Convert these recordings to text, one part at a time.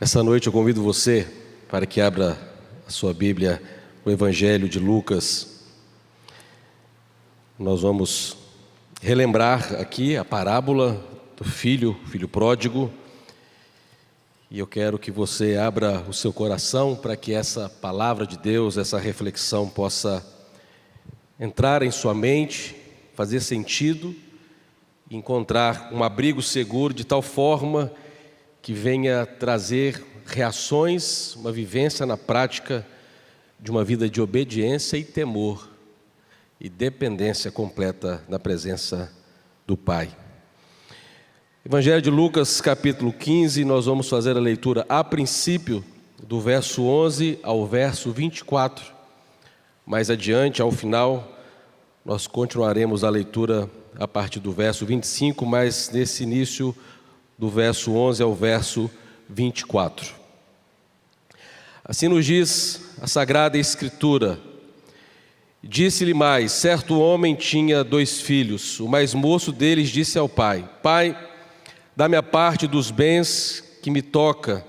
Essa noite eu convido você para que abra a sua Bíblia no Evangelho de Lucas. Nós vamos relembrar aqui a parábola do filho pródigo. E eu quero que você abra o seu coração para que essa palavra de Deus, essa reflexão possa entrar em sua mente, fazer sentido, encontrar um abrigo seguro de tal forma que venha trazer reações, uma vivência na prática de uma vida de obediência e temor e dependência completa na presença do Pai. Evangelho de Lucas, capítulo 15, nós vamos fazer a leitura a princípio do verso 11 ao verso 24. Mais adiante, ao final, nós continuaremos a leitura a partir do verso 25, mas nesse início do verso 11 ao verso 24. Assim nos diz a Sagrada Escritura: disse-lhe mais, certo homem tinha 2 filhos. O mais moço deles disse ao pai: Pai, dá-me a parte dos bens que me toca.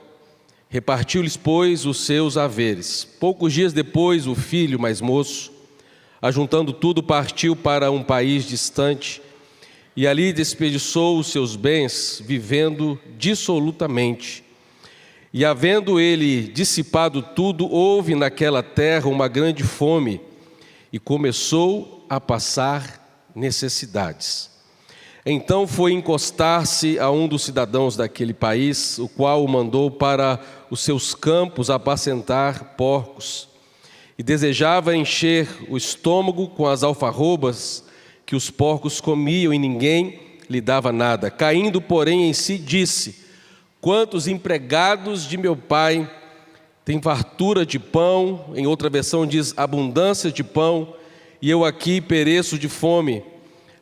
Repartiu-lhes, pois, os seus haveres. Poucos dias depois, o filho mais moço, ajuntando tudo, partiu para um país distante e ali desperdiçou os seus bens, vivendo dissolutamente. E havendo ele dissipado tudo, houve naquela terra uma grande fome e começou a passar necessidades. Então foi encostar-se a um dos cidadãos daquele país, o qual o mandou para os seus campos apacentar porcos, e desejava encher o estômago com as alfarrobas que os porcos comiam, e ninguém lhe dava nada. Caindo, porém, em si, disse: quantos empregados de meu pai têm fartura de pão, em outra versão diz abundância de pão, e eu aqui pereço de fome.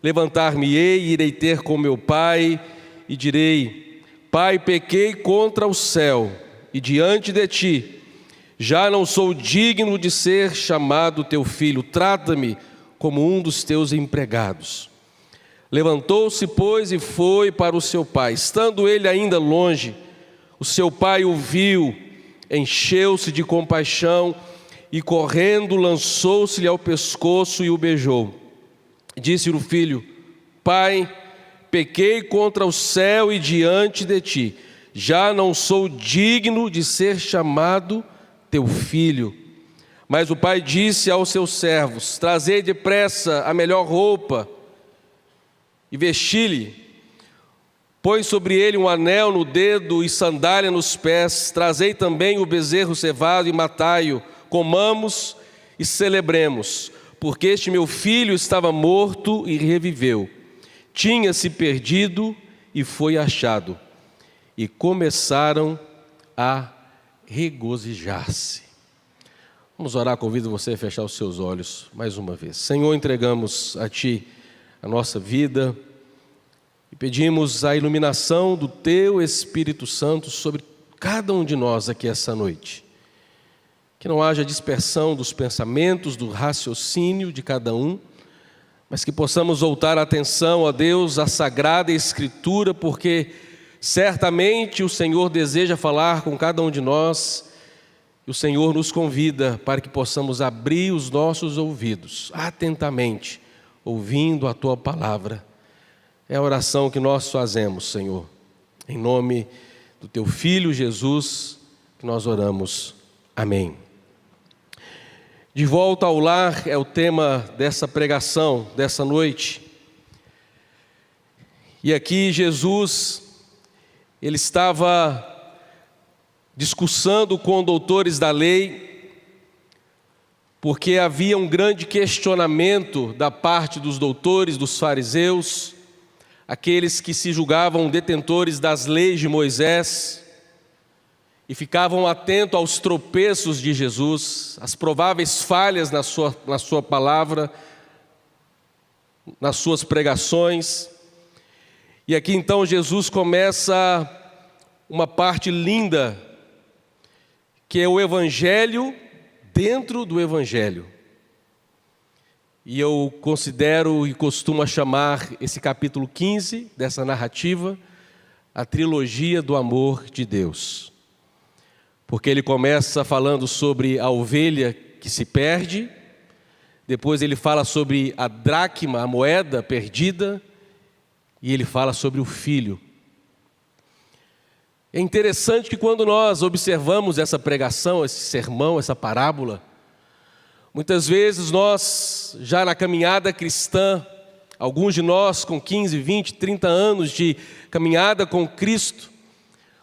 Levantar-me-ei e irei ter com meu pai, e direi: Pai, pequei contra o céu e diante de ti, já não sou digno de ser chamado teu filho, trata-me como um dos teus empregados. Levantou-se, pois, e foi para o seu pai. Estando ele ainda longe, o seu pai o viu, encheu-se de compaixão e, correndo, lançou-se-lhe ao pescoço e o beijou. Disse-lhe o filho: Pai, pequei contra o céu e diante de ti, já não sou digno de ser chamado teu filho. Mas o pai disse aos seus servos: trazei depressa a melhor roupa e vesti-lhe. Põe sobre ele um anel no dedo e sandália nos pés. Trazei também o bezerro cevado e matai-o. Comamos e celebremos, porque este meu filho estava morto e reviveu. Tinha-se perdido e foi achado. E começaram a regozijar-se. Vamos orar, convido você a fechar os seus olhos mais uma vez. Senhor, entregamos a Ti a nossa vida e pedimos a iluminação do Teu Espírito Santo sobre cada um de nós aqui essa noite. Que não haja dispersão dos pensamentos, do raciocínio de cada um, mas que possamos voltar a atenção a Deus, à Sagrada Escritura, porque certamente o Senhor deseja falar com cada um de nós. O Senhor nos convida para que possamos abrir os nossos ouvidos atentamente, ouvindo a Tua palavra. É a oração que nós fazemos, Senhor. Em nome do Teu Filho Jesus, que nós oramos. Amém. De volta ao lar é o tema dessa pregação, dessa noite. E aqui Jesus, Ele estava discussando com doutores da lei, porque havia um grande questionamento da parte dos doutores, dos fariseus, aqueles que se julgavam detentores das leis de Moisés e ficavam atentos aos tropeços de Jesus, às prováveis falhas na sua palavra, nas suas pregações. E aqui então Jesus começa uma parte linda, que é o Evangelho dentro do Evangelho. E eu considero e costumo chamar esse capítulo 15 dessa narrativa a trilogia do amor de Deus. porque ele começa falando sobre a ovelha que se perde, depois ele fala sobre a dracma, a moeda perdida, e ele fala sobre o filho. É interessante que quando nós observamos essa pregação, esse sermão, essa parábola, muitas vezes nós, já na caminhada cristã, alguns de nós com 15, 20, 30 anos de caminhada com Cristo,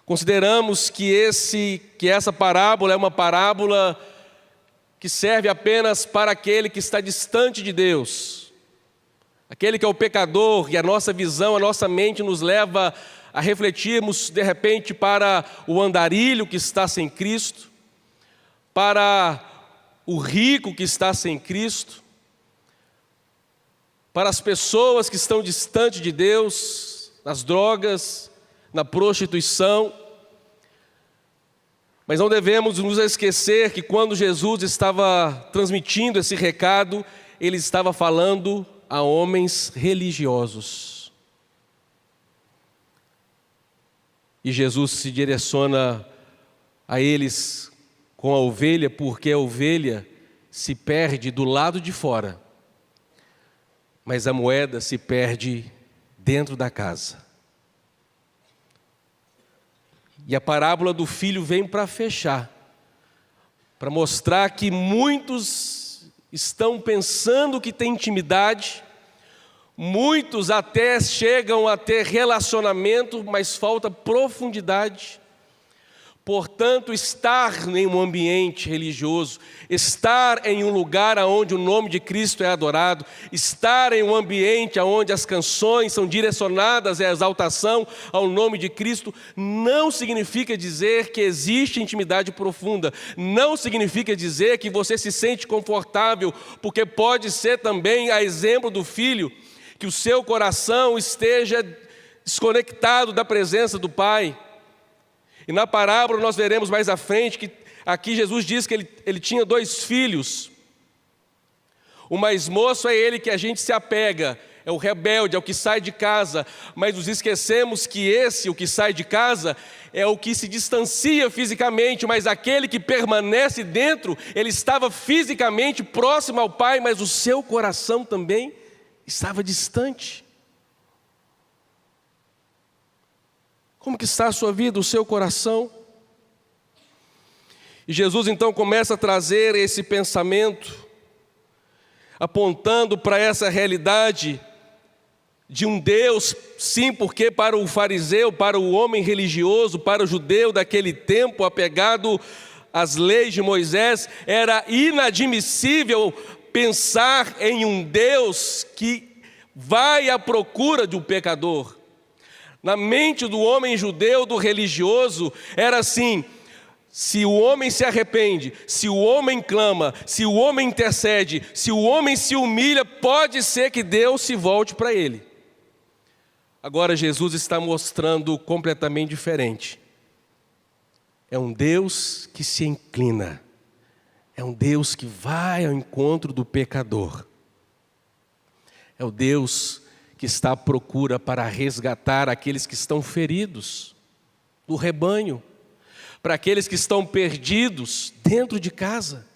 consideramos que essa parábola é uma parábola que serve apenas para aquele que está distante de Deus, aquele que é o pecador, e a nossa visão, a nossa mente nos leva a refletirmos de repente para o andarilho que está sem Cristo, para o rico que está sem Cristo, para as pessoas que estão distantes de Deus, nas drogas, na prostituição. Mas não devemos nos esquecer que quando Jesus estava transmitindo esse recado, ele estava falando a homens religiosos. E Jesus se direciona a eles com a ovelha, porque a ovelha se perde do lado de fora, mas a moeda se perde dentro da casa. E a parábola do filho vem para fechar, para mostrar que muitos estão pensando que tem intimidade, muitos até chegam a ter relacionamento, mas falta profundidade. Portanto, estar em um ambiente religioso, estar em um lugar onde o nome de Cristo é adorado, estar em um ambiente onde as canções são direcionadas à exaltação ao nome de Cristo, não significa dizer que existe intimidade profunda, não significa dizer que você se sente confortável, porque pode ser também, a exemplo do filho, que o seu coração esteja desconectado da presença do Pai. E na parábola nós veremos mais à frente que aqui Jesus diz que ele tinha 2 filhos. O mais moço é ele que a gente se apega, é o rebelde, é o que sai de casa. Mas nos esquecemos que o que sai de casa, é o que se distancia fisicamente, mas aquele que permanece dentro, ele estava fisicamente próximo ao Pai, mas o seu coração também estava distante. Como que está a sua vida, o seu coração? E Jesus então começa a trazer esse pensamento, apontando para essa realidade de um Deus, sim, porque para o fariseu, para o homem religioso, para o judeu daquele tempo, apegado às leis de Moisés, era inadmissível pensar em um Deus que vai à procura de um pecador. Na mente do homem judeu, do religioso, era assim: se o homem se arrepende, se o homem clama, se o homem intercede, se o homem se humilha, pode ser que Deus se volte para ele. Agora Jesus está mostrando completamente diferente. É um Deus que se inclina, é um Deus que vai ao encontro do pecador, é o Deus que está à procura para resgatar aqueles que estão feridos do rebanho, para aqueles que estão perdidos dentro de casa,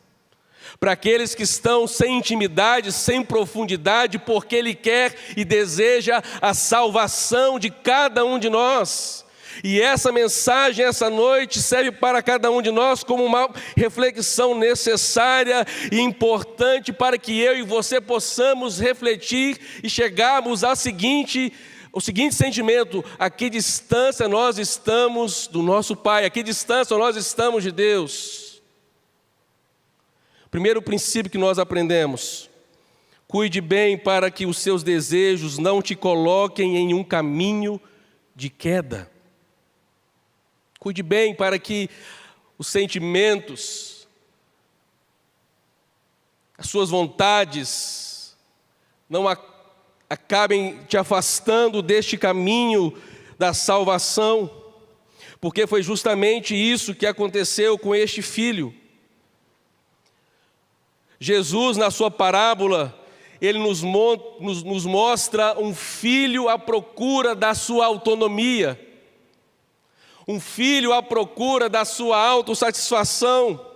para aqueles que estão sem intimidade, sem profundidade, porque Ele quer e deseja a salvação de cada um de nós. E essa mensagem, essa noite, serve para cada um de nós como uma reflexão necessária e importante para que eu e você possamos refletir e chegarmos ao seguinte sentimento: a que distância nós estamos do nosso Pai, a que distância nós estamos de Deus. Primeiro princípio que nós aprendemos: cuide bem para que os seus desejos não te coloquem em um caminho de queda. Cuide bem para que os sentimentos, as suas vontades, não acabem te afastando deste caminho da salvação, porque foi justamente isso que aconteceu com este filho. Jesus, na sua parábola, ele nos mostra um filho à procura da sua autonomia. um filho à procura da sua autossatisfação,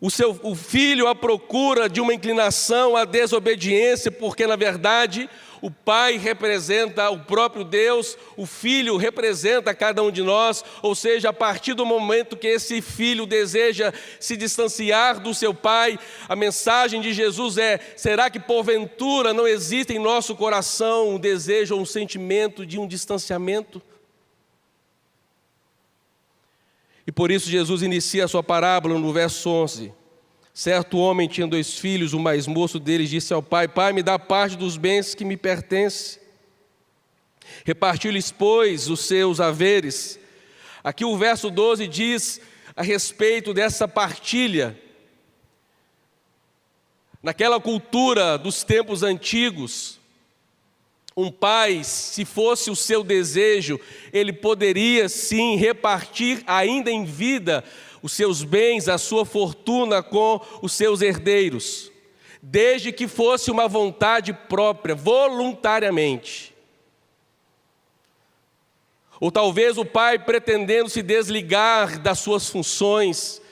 o filho à procura de uma inclinação à desobediência, porque na verdade o pai representa o próprio Deus, o filho representa cada um de nós, ou seja, a partir do momento que esse filho deseja se distanciar do seu pai, a mensagem de Jesus é: será que porventura não existe em nosso coração um desejo ou um sentimento de um distanciamento? E por isso Jesus inicia a sua parábola no verso 11. Certo homem tinha 2 filhos, o mais moço deles disse ao pai: Pai, me dá parte dos bens que me pertencem. Repartiu-lhes, pois, os seus haveres. Aqui o verso 12 diz a respeito dessa partilha. Naquela cultura dos tempos antigos, um pai, se fosse o seu desejo, ele poderia sim repartir ainda em vida os seus bens, a sua fortuna com os seus herdeiros, desde que fosse uma vontade própria, voluntariamente. Ou talvez o pai, pretendendo se desligar das suas funções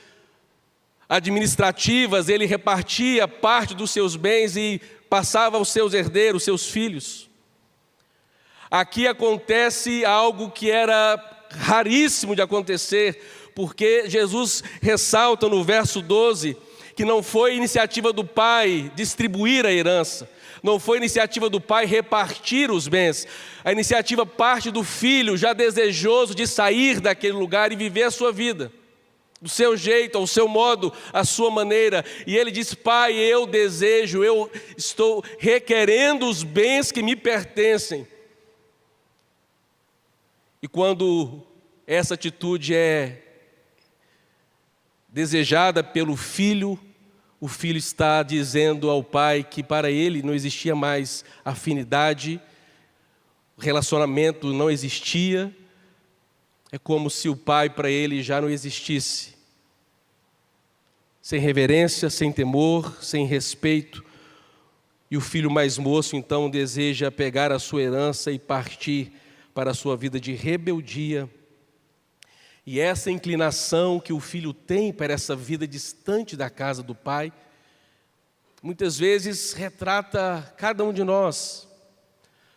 administrativas, ele repartia parte dos seus bens e passava aos seus herdeiros, seus filhos. Aqui acontece algo que era raríssimo de acontecer, porque Jesus ressalta no verso 12 que não foi iniciativa do pai distribuir a herança, não foi iniciativa do pai repartir os bens, a iniciativa parte do filho já desejoso de sair daquele lugar e viver a sua vida, do seu jeito, ao seu modo, à sua maneira. E ele diz: Pai, eu desejo, eu estou requerendo os bens que me pertencem. E quando essa atitude é desejada pelo filho, o filho está dizendo ao pai que para ele não existia mais afinidade, o relacionamento não existia, é como se o pai para ele já não existisse. Sem reverência, sem temor, sem respeito. E o filho mais moço então deseja pegar a sua herança e partir para a sua vida de rebeldia. E essa inclinação que o filho tem para essa vida distante da casa do pai, muitas vezes retrata cada um de nós,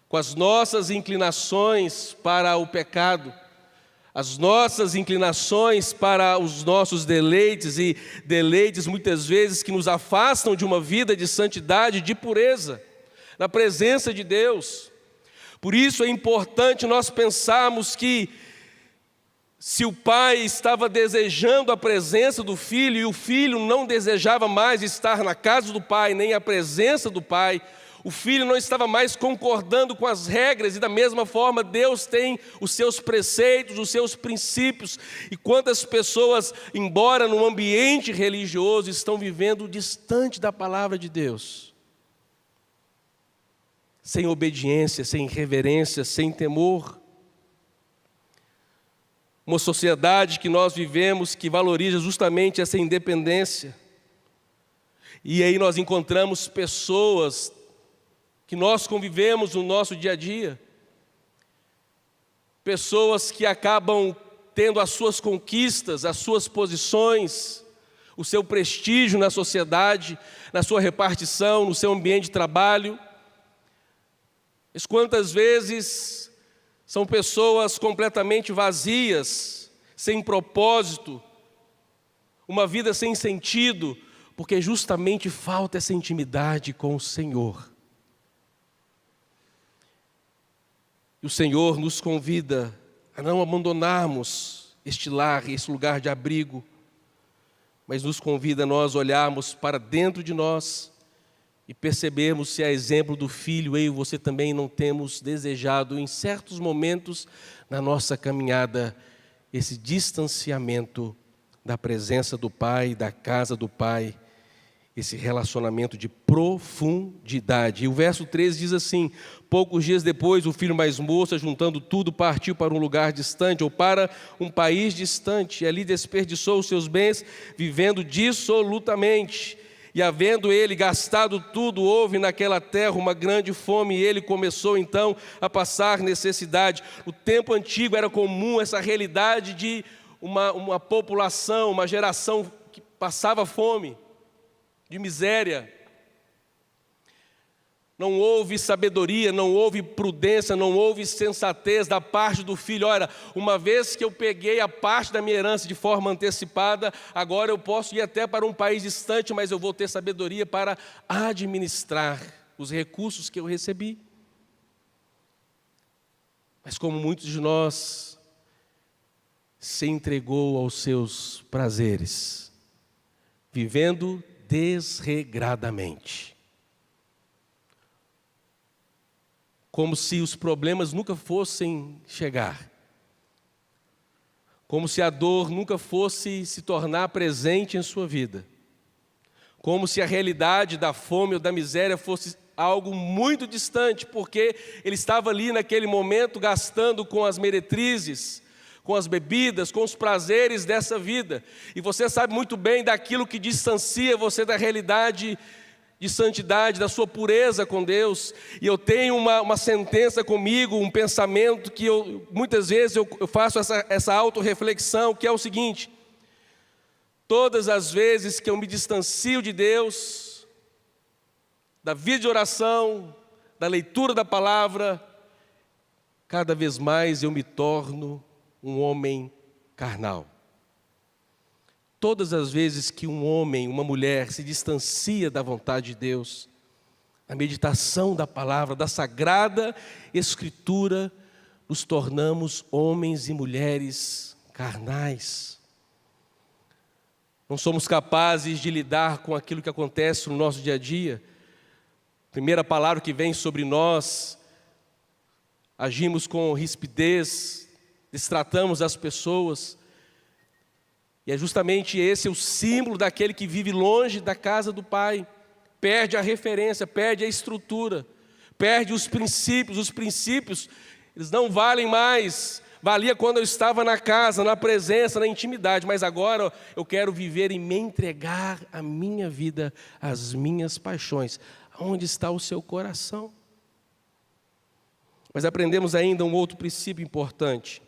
com as nossas inclinações para o pecado, as nossas inclinações para os nossos deleites, e deleites muitas vezes que nos afastam de uma vida de santidade, de pureza, na presença de Deus. Por isso é importante nós pensarmos que se o pai estava desejando a presença do filho e o filho não desejava mais estar na casa do pai, nem a presença do pai, o filho não estava mais concordando com as regras, e da mesma forma Deus tem os seus preceitos, os seus princípios. E quantas pessoas, embora num ambiente religioso, estão vivendo distante da palavra de Deus, sem obediência, sem reverência, sem temor. Uma sociedade que nós vivemos que valoriza justamente essa independência. E aí nós encontramos pessoas que nós convivemos no nosso dia a dia, pessoas que acabam tendo as suas conquistas, as suas posições, o seu prestígio na sociedade, na sua repartição, no seu ambiente de trabalho. Mas quantas vezes são pessoas completamente vazias, sem propósito, uma vida sem sentido, porque justamente falta essa intimidade com o Senhor. E o Senhor nos convida a não abandonarmos este lar, esse lugar de abrigo, mas nos convida a nós olharmos para dentro de nós e percebermos se, a exemplo do filho, eu e você também não temos desejado em certos momentos na nossa caminhada esse distanciamento da presença do Pai, da casa do Pai, esse relacionamento de profundidade. E o verso 13 diz assim: poucos dias depois, o filho mais moço, juntando tudo, partiu para um lugar distante, ou para um país distante, e ali desperdiçou os seus bens, vivendo dissolutamente. E havendo ele gastado tudo, houve naquela terra uma grande fome, e ele começou então a passar necessidade. No tempo antigo era comum essa realidade de uma população, uma geração que passava fome, de miséria. Não houve sabedoria, não houve prudência, não houve sensatez da parte do filho. Olha, uma vez que eu peguei a parte da minha herança de forma antecipada, agora eu posso ir até para um país distante, mas eu vou ter sabedoria para administrar os recursos que eu recebi. Mas como muitos de nós se entregou aos seus prazeres, vivendo desregradamente. Como se os problemas nunca fossem chegar. Como se a dor nunca fosse se tornar presente em sua vida. Como se a realidade da fome ou da miséria fosse algo muito distante, porque ele estava ali naquele momento gastando com as meretrizes, com as bebidas, com os prazeres dessa vida. E você sabe muito bem daquilo que distancia você da realidade de santidade, da sua pureza com Deus. E eu tenho uma sentença comigo, um pensamento que muitas vezes eu faço essa autorreflexão, que é o seguinte: todas as vezes que eu me distancio de Deus, da vida de oração, da leitura da palavra, cada vez mais eu me torno um homem carnal. Todas as vezes que um homem, uma mulher se distancia da vontade de Deus, a meditação da palavra, da Sagrada Escritura, nos tornamos homens e mulheres carnais. Não somos capazes de lidar com aquilo que acontece no nosso dia a dia. Primeira palavra que vem sobre nós, agimos com rispidez, destratamos as pessoas. E é justamente esse o símbolo daquele que vive longe da casa do Pai. Perde a referência, perde a estrutura, perde os princípios, eles não valem mais. Valia quando eu estava na casa, na presença, na intimidade, mas agora eu quero viver e me entregar a minha vida, as minhas paixões. Onde está o seu coração? Mas aprendemos ainda um outro princípio importante.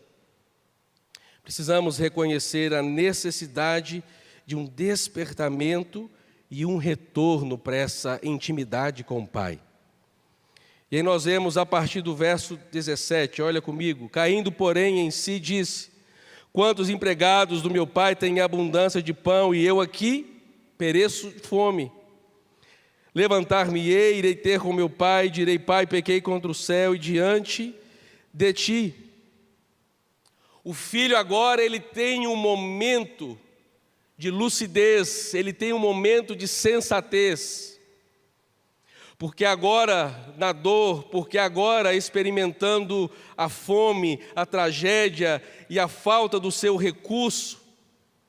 Precisamos reconhecer a necessidade de um despertamento e um retorno para essa intimidade com o Pai. E aí nós vemos a partir do verso 17, olha comigo: caindo, porém, em si, disse: quantos empregados do meu pai têm abundância de pão, e eu aqui pereço de fome? Levantar-me-ei, irei ter com meu pai, direi: pai, pequei contra o céu e diante de ti. O filho agora, ele tem um momento de lucidez, ele tem um momento de sensatez. Porque agora, na dor, porque agora experimentando a fome, a tragédia e a falta do seu recurso,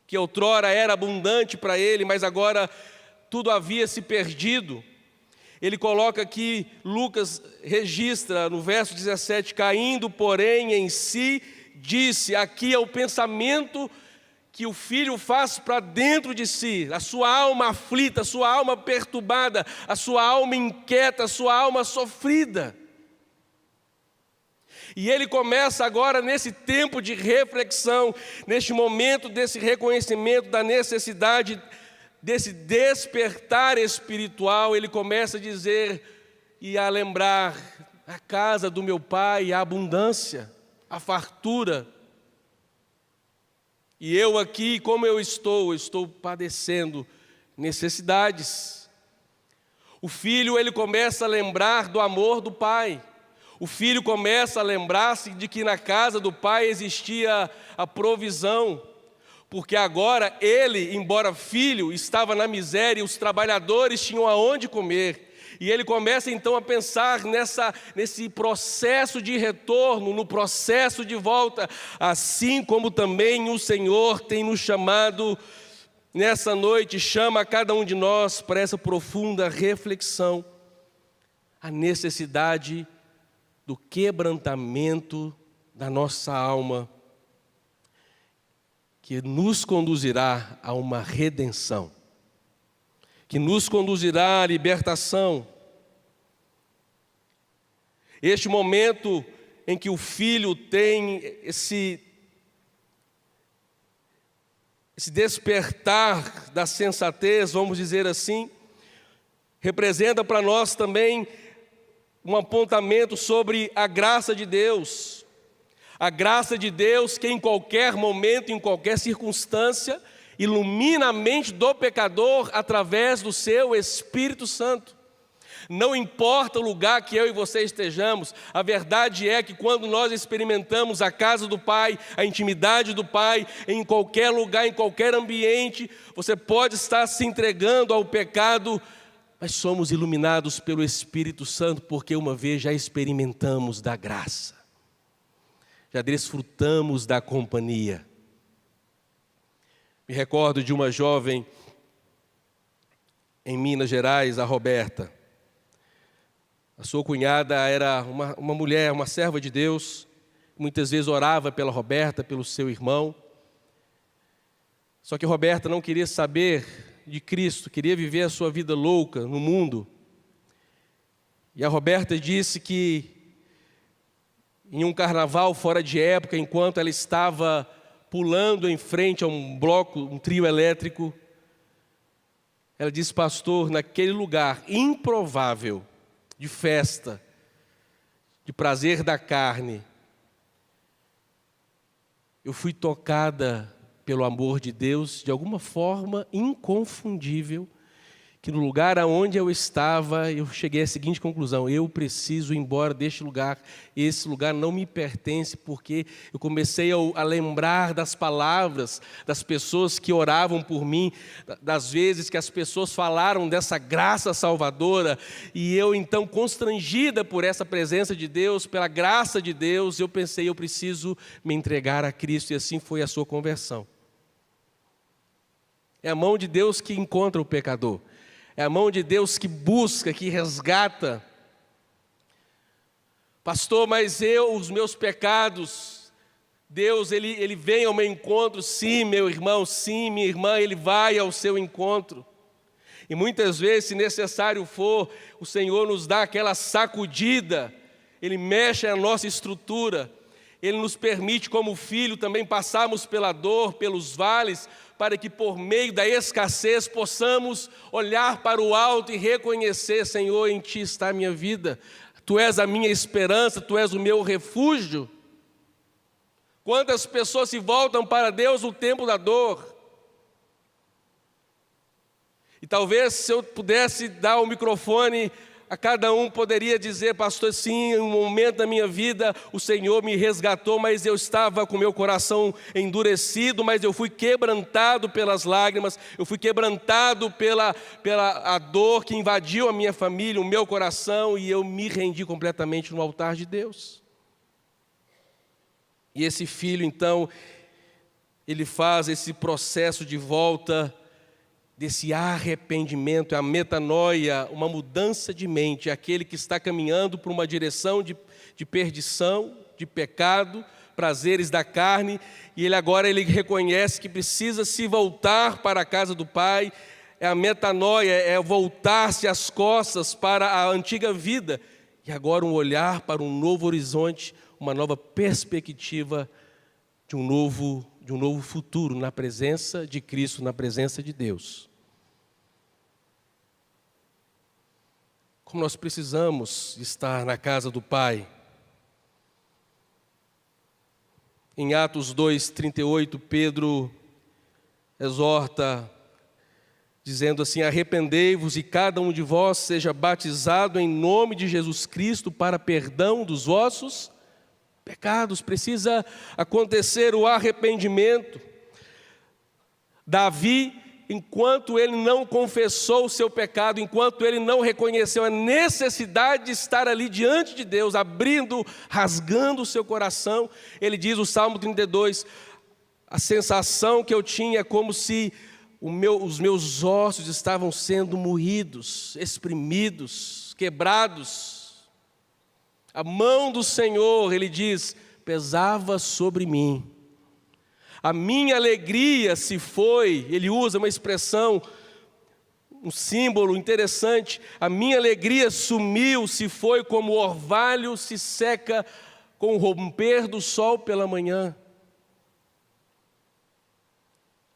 que outrora era abundante para ele, mas agora tudo havia se perdido. Ele coloca aqui, Lucas registra no verso 17, caindo, porém, em si, disse. Aqui é o pensamento que o filho faz para dentro de si, a sua alma aflita, a sua alma perturbada, a sua alma inquieta, a sua alma sofrida. E ele começa agora nesse tempo de reflexão, neste momento desse reconhecimento da necessidade, desse despertar espiritual, ele começa a dizer e a lembrar: a casa do meu pai, a abundância, a fartura. E eu aqui, como eu estou padecendo necessidades. O filho, ele começa a lembrar do amor do pai. O filho começa a lembrar-se de que na casa do pai existia a provisão. Porque agora ele, embora filho, estava na miséria e os trabalhadores tinham aonde comer. E ele começa então a pensar nesse processo de retorno, no processo de volta, assim como também o Senhor tem nos chamado nessa noite, chama a cada um de nós para essa profunda reflexão, a necessidade do quebrantamento da nossa alma, que nos conduzirá a uma redenção. que nos conduzirá à libertação. Este momento em que o filho tem esse despertar da sensatez, vamos dizer assim, representa para nós também um apontamento sobre a graça de Deus. A graça de Deus que em qualquer momento, em qualquer circunstância, ilumina a mente do pecador através do seu Espírito Santo. Não importa o lugar que eu e você estejamos, a verdade é que quando nós experimentamos a casa do Pai, a intimidade do Pai, em qualquer lugar, em qualquer ambiente, você pode estar se entregando ao pecado, mas somos iluminados pelo Espírito Santo, porque uma vez já experimentamos da graça, já desfrutamos da companhia. Me recordo de uma jovem em Minas Gerais, a Roberta. A sua cunhada era uma mulher, uma serva de Deus, muitas vezes orava pela Roberta, pelo seu irmão. Só que Roberta não queria saber de Cristo, queria viver a sua vida louca no mundo. E a Roberta disse que em um carnaval fora de época, enquanto ela estava pulando em frente a um bloco, um trio elétrico, ela disse: pastor, naquele lugar improvável, de festa, de prazer da carne, eu fui tocada pelo amor de Deus de alguma forma inconfundível, que no lugar aonde eu estava, eu cheguei à seguinte conclusão: eu preciso ir embora deste lugar, esse lugar não me pertence, porque eu comecei a lembrar das palavras das pessoas que oravam por mim, das vezes que as pessoas falaram dessa graça salvadora, e eu então, constrangida por essa presença de Deus, pela graça de Deus, eu pensei: eu preciso me entregar a Cristo, e assim foi a sua conversão. É a mão de Deus que encontra o pecador. É a mão de Deus que busca, que resgata. Pastor, mas os meus pecados, Deus, Ele vem ao meu encontro. Sim, meu irmão, sim, minha irmã, Ele vai ao seu encontro. E muitas vezes, se necessário for, o Senhor nos dá aquela sacudida, Ele mexe na nossa estrutura, Ele nos permite, como filho, também passarmos pela dor, pelos vales, para que por meio da escassez possamos olhar para o alto e reconhecer: Senhor, em Ti está a minha vida, Tu és a minha esperança, Tu és o meu refúgio. Quantas pessoas se voltam para Deus no tempo da dor? E talvez, se eu pudesse dar o microfone a cada um, poderia dizer: pastor, sim, em um momento da minha vida o Senhor me resgatou, mas eu estava com meu coração endurecido, mas eu fui quebrantado pelas lágrimas, eu fui quebrantado pela a dor que invadiu a minha família, o meu coração, e eu me rendi completamente no altar de Deus. E esse filho, então, ele faz esse processo de volta, desse arrependimento, a metanoia, uma mudança de mente, aquele que está caminhando por uma direção de perdição, de pecado, prazeres da carne, e ele reconhece que precisa se voltar para a casa do Pai. É a metanoia, é voltar-se as costas para a antiga vida, e agora um olhar para um novo horizonte, uma nova perspectiva de um novo futuro na presença de Cristo, na presença de Deus. Como nós precisamos estar na casa do Pai. Em Atos 2:38, Pedro exorta, dizendo assim: arrependei-vos e cada um de vós seja batizado em nome de Jesus Cristo para perdão dos vossos pecados. Precisa acontecer o arrependimento. Davi, enquanto ele não confessou o seu pecado, enquanto ele não reconheceu a necessidade de estar ali diante de Deus, abrindo, rasgando o seu coração, ele diz, o Salmo 32, a sensação que eu tinha é como se os meus ossos estavam sendo moídos, exprimidos, quebrados. A mão do Senhor, ele diz, pesava sobre mim. A minha alegria se foi, ele usa uma expressão um símbolo interessante. A minha alegria sumiu, se foi como o orvalho se seca com o romper do sol pela manhã.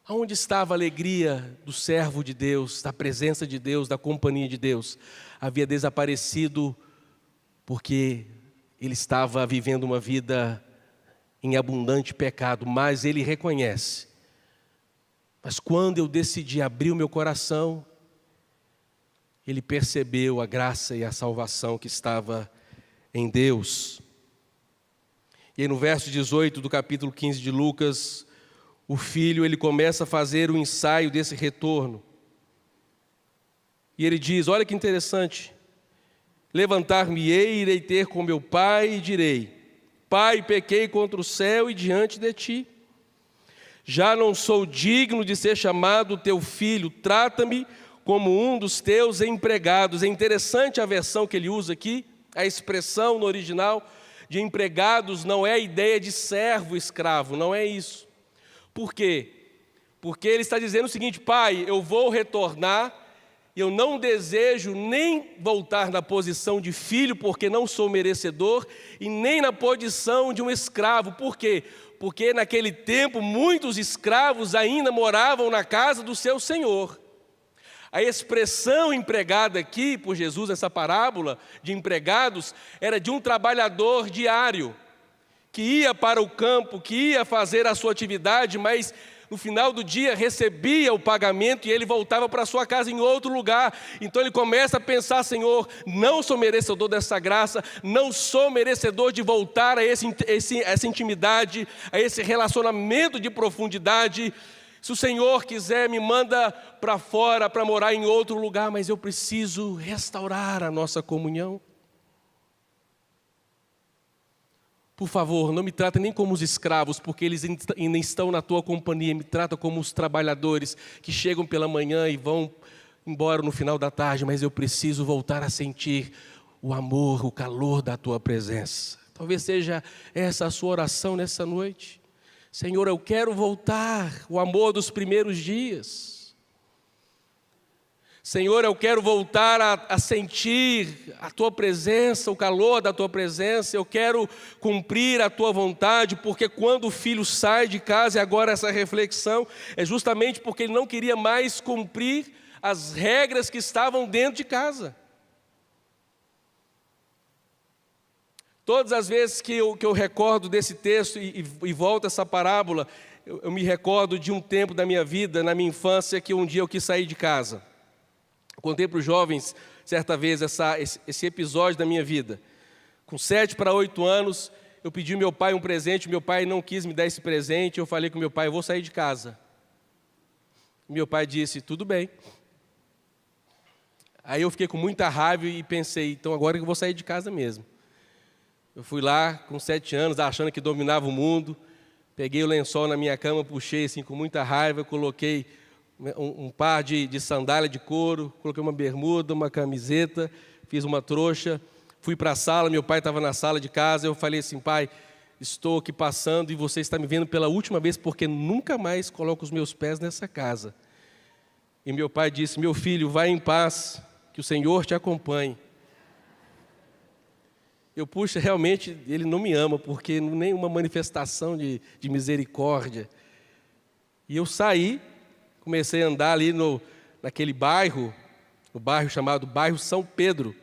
Aonde estava a alegria do servo de Deus, da presença de Deus, da companhia de Deus? Havia desaparecido porque ele estava vivendo uma vida em abundante pecado, mas ele reconhece. Mas quando eu decidi abrir o meu coração, ele percebeu a graça e a salvação que estava em Deus. E aí no verso 18 do capítulo 15 de Lucas, o filho, ele começa a fazer o ensaio desse retorno. E ele diz, olha que interessante, levantar-me-ei, irei ter com meu pai e direi, Pai, pequei contra o céu e diante de ti. Já não sou digno de ser chamado teu filho, trata-me como um dos teus empregados. É interessante a versão que ele usa aqui, a expressão no original de empregados não é a ideia de servo escravo, não é isso. Por quê? Porque ele está dizendo o seguinte, pai, eu vou retornar, eu não desejo nem voltar na posição de filho, porque não sou merecedor, e nem na posição de um escravo. Por quê? Porque naquele tempo muitos escravos ainda moravam na casa do seu senhor. A expressão empregada aqui por Jesus, essa parábola de empregados, era de um trabalhador diário, que ia para o campo, que ia fazer a sua atividade, mas no final do dia recebia o pagamento e ele voltava para a sua casa em outro lugar. Então ele começa a pensar, Senhor, não sou merecedor dessa graça, não sou merecedor de voltar a essa intimidade, a esse relacionamento de profundidade. Se o Senhor quiser, me manda para fora, para morar em outro lugar, mas eu preciso restaurar a nossa comunhão. Por favor, não me trata nem como os escravos, porque eles ainda estão na tua companhia. Me trata como os trabalhadores que chegam pela manhã e vão embora no final da tarde. Mas eu preciso voltar a sentir o amor, o calor da tua presença. Talvez seja essa a sua oração nessa noite. Senhor, eu quero voltar, o amor dos primeiros dias. Senhor, eu quero voltar a sentir a Tua presença, o calor da Tua presença. Eu quero cumprir a Tua vontade, porque quando o filho sai de casa, e agora essa reflexão, é justamente porque ele não queria mais cumprir as regras que estavam dentro de casa. Todas as vezes que eu recordo desse texto e volto a essa parábola, eu me recordo de um tempo da minha vida, na minha infância, que um dia eu quis sair de casa. Contei para os jovens, certa vez, esse episódio da minha vida. Com 7 para 8 anos, eu pedi ao meu pai um presente, meu pai não quis me dar esse presente, eu falei com meu pai, eu vou sair de casa. Meu pai disse, tudo bem. Aí eu fiquei com muita raiva e pensei, então agora que eu vou sair de casa mesmo. Eu fui lá, com 7 anos, achando que dominava o mundo, peguei o lençol na minha cama, puxei assim com muita raiva, coloquei um par de sandália de couro, coloquei uma bermuda, uma camiseta, fiz uma trouxa, fui para a sala, meu pai estava na sala de casa, eu falei assim, pai, estou aqui passando e você está me vendo pela última vez, porque nunca mais coloco os meus pés nessa casa. E meu pai disse, meu filho, vai em paz, que o Senhor te acompanhe. Eu, puxa, realmente ele não me ama, porque nenhuma manifestação de misericórdia. E eu saí, comecei a andar ali naquele bairro, no bairro chamado Bairro São Pedro.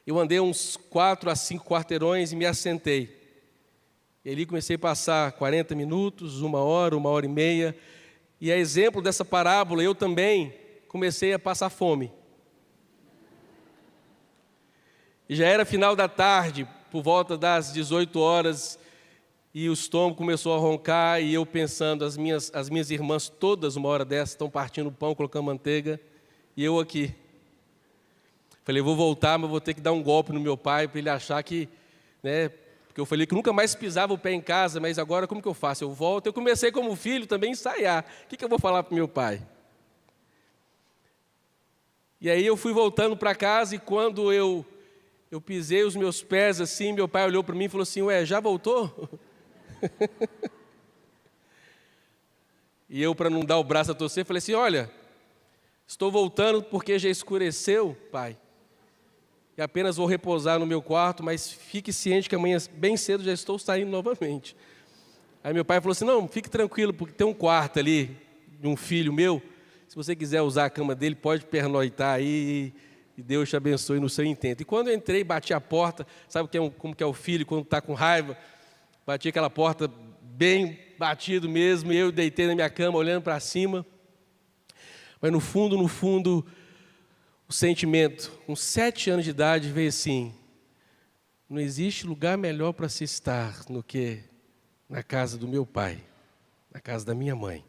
Eu andei uns 4 a 5 quarteirões e me assentei. E ali comecei a passar 40 minutos, 1 hora e meia. E a exemplo dessa parábola, eu também comecei a passar fome. E já era final da tarde, por volta das 18 horas, e o estômago começou a roncar, e eu pensando, as minhas irmãs todas, uma hora dessa, estão partindo pão, colocando manteiga, e eu aqui. Falei, vou voltar, mas vou ter que dar um golpe no meu pai, para ele achar que, né, porque eu falei que nunca mais pisava o pé em casa, mas agora como que eu faço? Eu volto, eu comecei como filho também a ensaiar. O que eu vou falar para o meu pai? E aí eu fui voltando para casa, e quando eu pisei os meus pés assim, meu pai olhou para mim e falou assim, ué, já voltou? E eu, para não dar o braço a torcer, falei assim, olha, Estou voltando porque já escureceu, pai. E apenas vou repousar no meu quarto, mas fique ciente que amanhã bem cedo já estou saindo novamente. Aí meu pai falou assim, não, fique tranquilo, porque tem um quarto ali de um filho meu. Se você quiser usar a cama dele, pode pernoitar aí e Deus te abençoe no seu intento. E quando eu entrei, bati a porta, sabe como que é o filho quando está com raiva? Bati aquela porta bem batido mesmo, e eu deitei na minha cama olhando para cima. Mas no fundo, o sentimento, com 7 anos de idade, veio assim, não existe lugar melhor para se estar do que na casa do meu pai, na casa da minha mãe.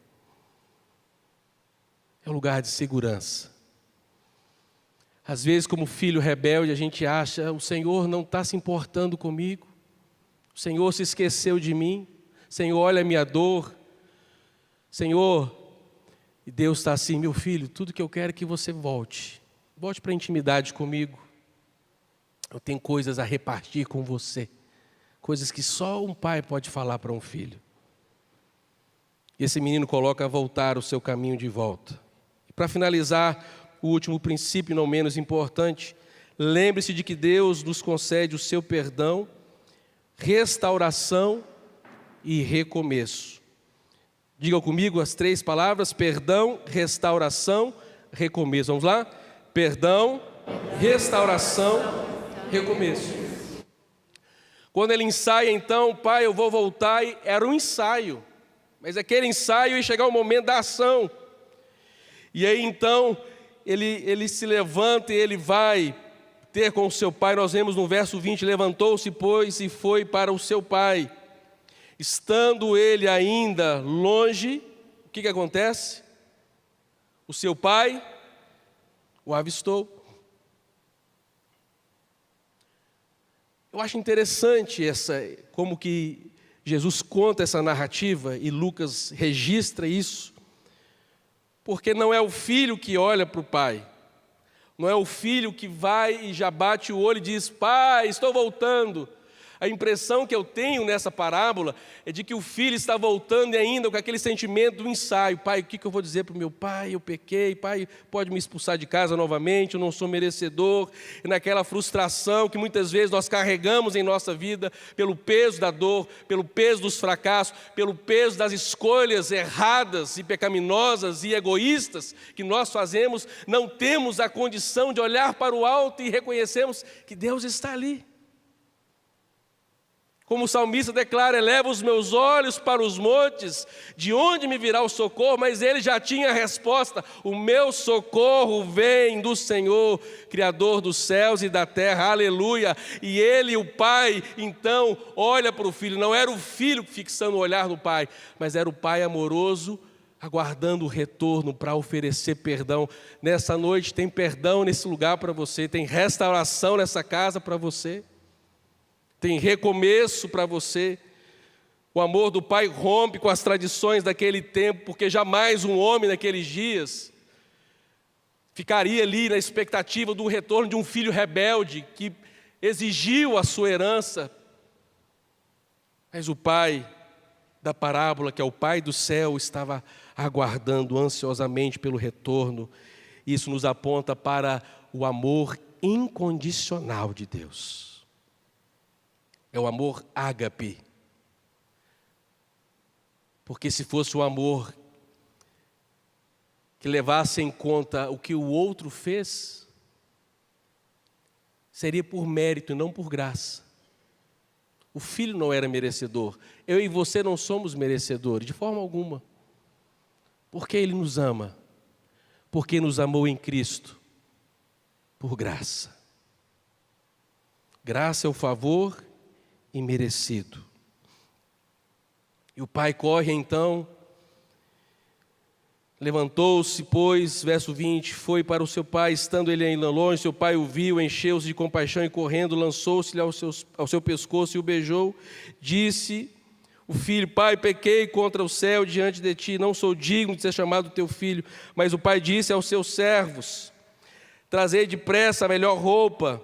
É um lugar de segurança. Às vezes, como filho rebelde, a gente acha, o Senhor não está se importando comigo, o Senhor se esqueceu de mim, Senhor, olha a minha dor, Senhor, e Deus está assim, meu filho, tudo que eu quero é que você volte para a intimidade comigo. Eu tenho coisas a repartir com você, coisas que só um pai pode falar para um filho. E esse menino coloca a voltar o seu caminho de volta. E para finalizar, o último princípio, não menos importante, lembre-se de que Deus nos concede o seu perdão, restauração e recomeço. Digam comigo as 3 palavras, perdão, restauração, recomeço. Vamos lá? Perdão, restauração, recomeço. Quando ele ensaia, então, pai, eu vou voltar, era um ensaio. Mas aquele ensaio ia chegar o momento da ação. E aí, então, ele se levanta e ele vai ter com o seu pai. Nós vemos no verso 20, levantou-se, pois, e foi para o seu pai. Estando ele ainda longe, o que acontece? O seu pai o avistou. Eu acho interessante como que Jesus conta essa narrativa e Lucas registra isso, porque não é o filho que olha para o pai, não é o filho que vai e já bate o olho e diz, pai, estou voltando. A impressão que eu tenho nessa parábola é de que o filho está voltando ainda com aquele sentimento do ensaio. Pai, o que eu vou dizer para o meu pai? Eu pequei, pai, pode me expulsar de casa novamente, eu não sou merecedor. E naquela frustração que muitas vezes nós carregamos em nossa vida, pelo peso da dor, pelo peso dos fracassos, pelo peso das escolhas erradas e pecaminosas e egoístas que nós fazemos, não temos a condição de olhar para o alto e reconhecermos que Deus está ali. Como o salmista declara, eleva os meus olhos para os montes, de onde me virá o socorro? Mas ele já tinha a resposta, o meu socorro vem do Senhor, Criador dos céus e da terra, aleluia. E ele, o pai, então olha para o filho, não era o filho fixando o olhar no pai, mas era o pai amoroso, aguardando o retorno para oferecer perdão. Nessa noite tem perdão nesse lugar para você, tem restauração nessa casa para você. Tem recomeço para você. O amor do pai rompe com as tradições daquele tempo, porque jamais um homem naqueles dias ficaria ali na expectativa do retorno de um filho rebelde que exigiu a sua herança. Mas o pai da parábola, que é o pai do céu, estava aguardando ansiosamente pelo retorno. Isso nos aponta para o amor incondicional de Deus. É o amor ágape. Porque se fosse o amor que levasse em conta o que o outro fez, seria por mérito e não por graça. O filho não era merecedor. Eu e você não somos merecedores, de forma alguma. Porque ele nos ama. Porque nos amou em Cristo. Por graça. Graça é o favor imerecido. E o pai corre então, levantou-se, pois, verso 20, foi para o seu pai, estando ele ainda longe, seu pai o viu, encheu-se de compaixão e correndo, lançou-se-lhe ao seu pescoço e o beijou. Disse o filho, pai, pequei contra o céu diante de ti, não sou digno de ser chamado teu filho. Mas o pai disse aos seus servos, trazei depressa a melhor roupa,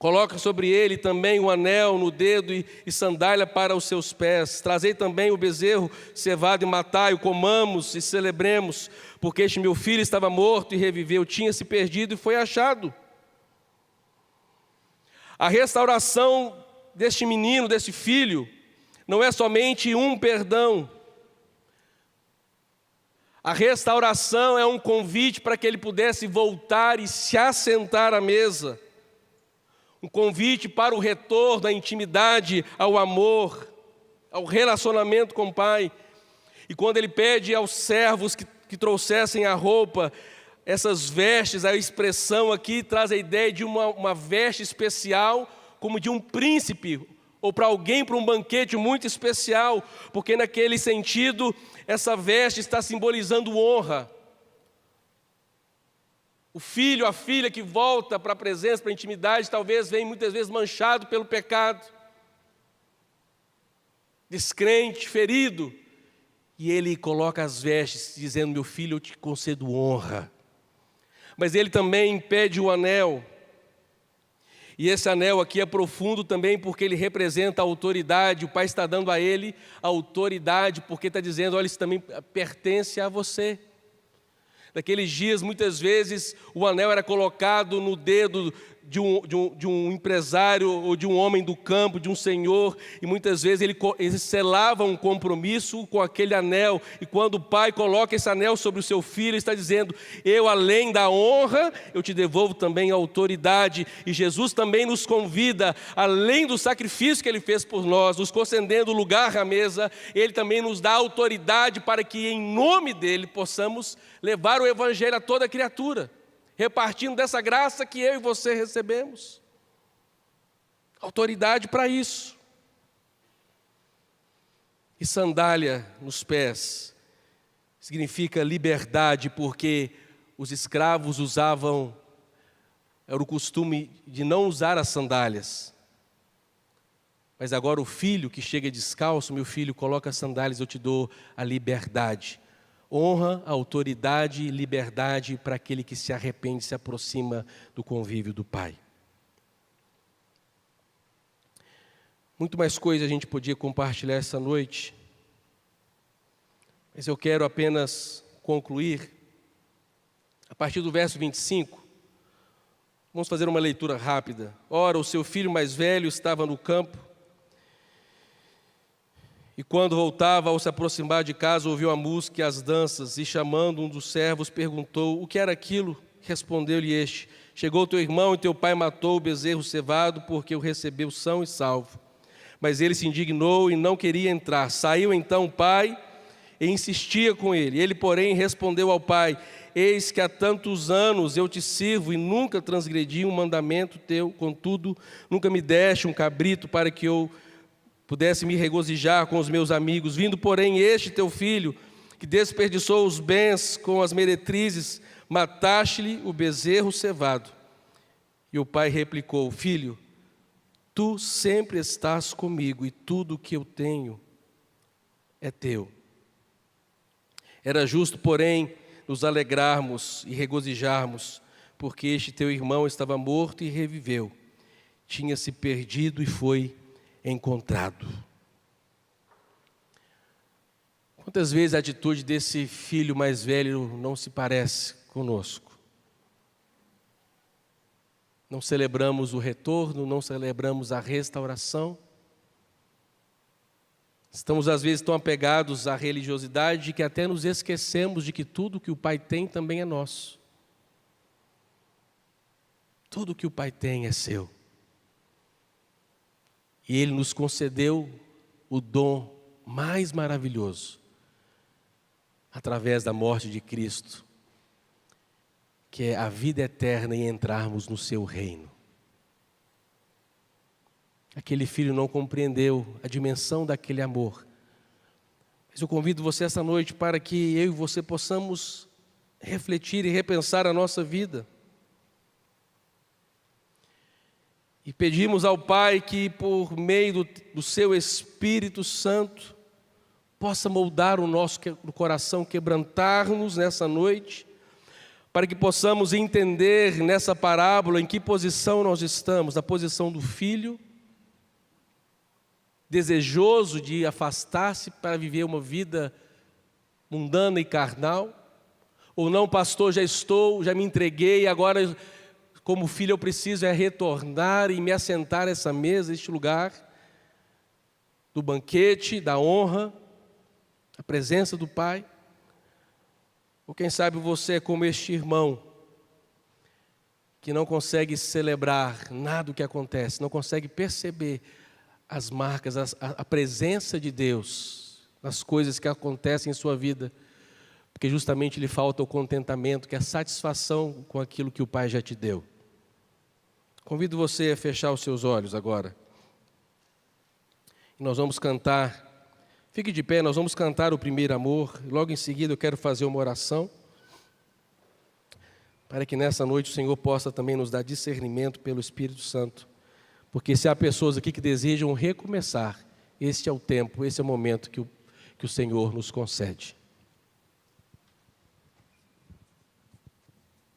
Coloca sobre ele também um anel no dedo e sandália para os seus pés. Trazei também o bezerro cevado e matai-o, comamos e celebremos, porque este meu filho estava morto e reviveu, tinha se perdido e foi achado. A restauração deste menino, deste filho, não é somente um perdão. A restauração é um convite para que ele pudesse voltar e se assentar à mesa. Um convite para o retorno à intimidade, ao amor, ao relacionamento com o Pai. E quando ele pede aos servos que trouxessem a roupa, essas vestes, a expressão aqui traz a ideia de uma veste especial, como de um príncipe, ou para alguém, para um banquete muito especial, porque naquele sentido, essa veste está simbolizando honra. O filho, a filha que volta para a presença, para a intimidade, talvez vem muitas vezes manchado pelo pecado, descrente, ferido, e ele coloca as vestes, dizendo: meu filho, eu te concedo honra. Mas ele também pede o anel, e esse anel aqui é profundo também, porque ele representa a autoridade. O Pai está dando a ele a autoridade, porque está dizendo: olha, isso também pertence a você. Naqueles dias, muitas vezes, o anel era colocado no dedo de um empresário ou de um homem do campo, de um senhor, e muitas vezes ele selava um compromisso com aquele anel, e quando o pai coloca esse anel sobre o seu filho, ele está dizendo: eu, além da honra, eu te devolvo também a autoridade. E Jesus também nos convida, além do sacrifício que ele fez por nós, nos concedendo lugar à mesa, ele também nos dá autoridade para que em nome dele possamos levar o evangelho a toda criatura, repartindo dessa graça que eu e você recebemos. Autoridade para isso. E sandália nos pés significa liberdade, porque os escravos usavam, era o costume de não usar as sandálias. Mas agora o filho que chega descalço: meu filho, coloca as sandálias, eu te dou a liberdade. Honra, autoridade e liberdade para aquele que se arrepende, se aproxima do convívio do Pai. Muito mais coisa a gente podia compartilhar essa noite, mas eu quero apenas concluir a partir do verso 25. Vamos fazer uma leitura rápida. Ora, o seu filho mais velho estava no campo, e quando voltava, ao se aproximar de casa, ouviu a música e as danças, e chamando um dos servos, perguntou: o que era aquilo? Respondeu-lhe este: chegou teu irmão e teu pai matou o bezerro cevado, porque o recebeu são e salvo. Mas ele se indignou e não queria entrar. Saiu então o pai e insistia com ele. Ele, porém, respondeu ao pai: eis que há tantos anos eu te sirvo e nunca transgredi um mandamento teu, contudo, nunca me deste um cabrito para que eu pudesse me regozijar com os meus amigos. Vindo, porém, este teu filho, que desperdiçou os bens com as meretrizes, mataste-lhe o bezerro cevado. E o pai replicou: filho, tu sempre estás comigo, e tudo o que eu tenho é teu. Era justo, porém, nos alegrarmos e regozijarmos, porque este teu irmão estava morto e reviveu, tinha se perdido e foi encontrado. Quantas vezes a atitude desse filho mais velho não se parece conosco? Não celebramos o retorno, não celebramos a restauração. Estamos às vezes tão apegados à religiosidade que até nos esquecemos de que tudo que o Pai tem também é nosso. Tudo que o Pai tem é seu. E Ele nos concedeu o dom mais maravilhoso, através da morte de Cristo, que é a vida eterna e entrarmos no seu reino. Aquele filho não compreendeu a dimensão daquele amor. Mas eu convido você essa noite para que eu e você possamos refletir e repensar a nossa vida. E pedimos ao Pai que, por meio do seu Espírito Santo, possa moldar o nosso coração, quebrantar-nos nessa noite, para que possamos entender nessa parábola em que posição nós estamos, na posição do filho, desejoso de afastar-se para viver uma vida mundana e carnal, ou não, pastor, já me entreguei, agora como filho eu preciso retornar e me assentar a essa mesa, este lugar do banquete, da honra, a presença do Pai. Ou quem sabe você é como este irmão, que não consegue celebrar nada do que acontece, não consegue perceber as marcas, a presença de Deus nas coisas que acontecem em sua vida, porque justamente lhe falta o contentamento, que é a satisfação com aquilo que o Pai já te deu. Convido você a fechar os seus olhos agora. E nós vamos cantar. Fique de pé, nós vamos cantar o primeiro amor. Logo em seguida eu quero fazer uma oração, para que nessa noite o Senhor possa também nos dar discernimento pelo Espírito Santo. Porque se há pessoas aqui que desejam recomeçar, este é o tempo, esse é o momento que o Senhor nos concede.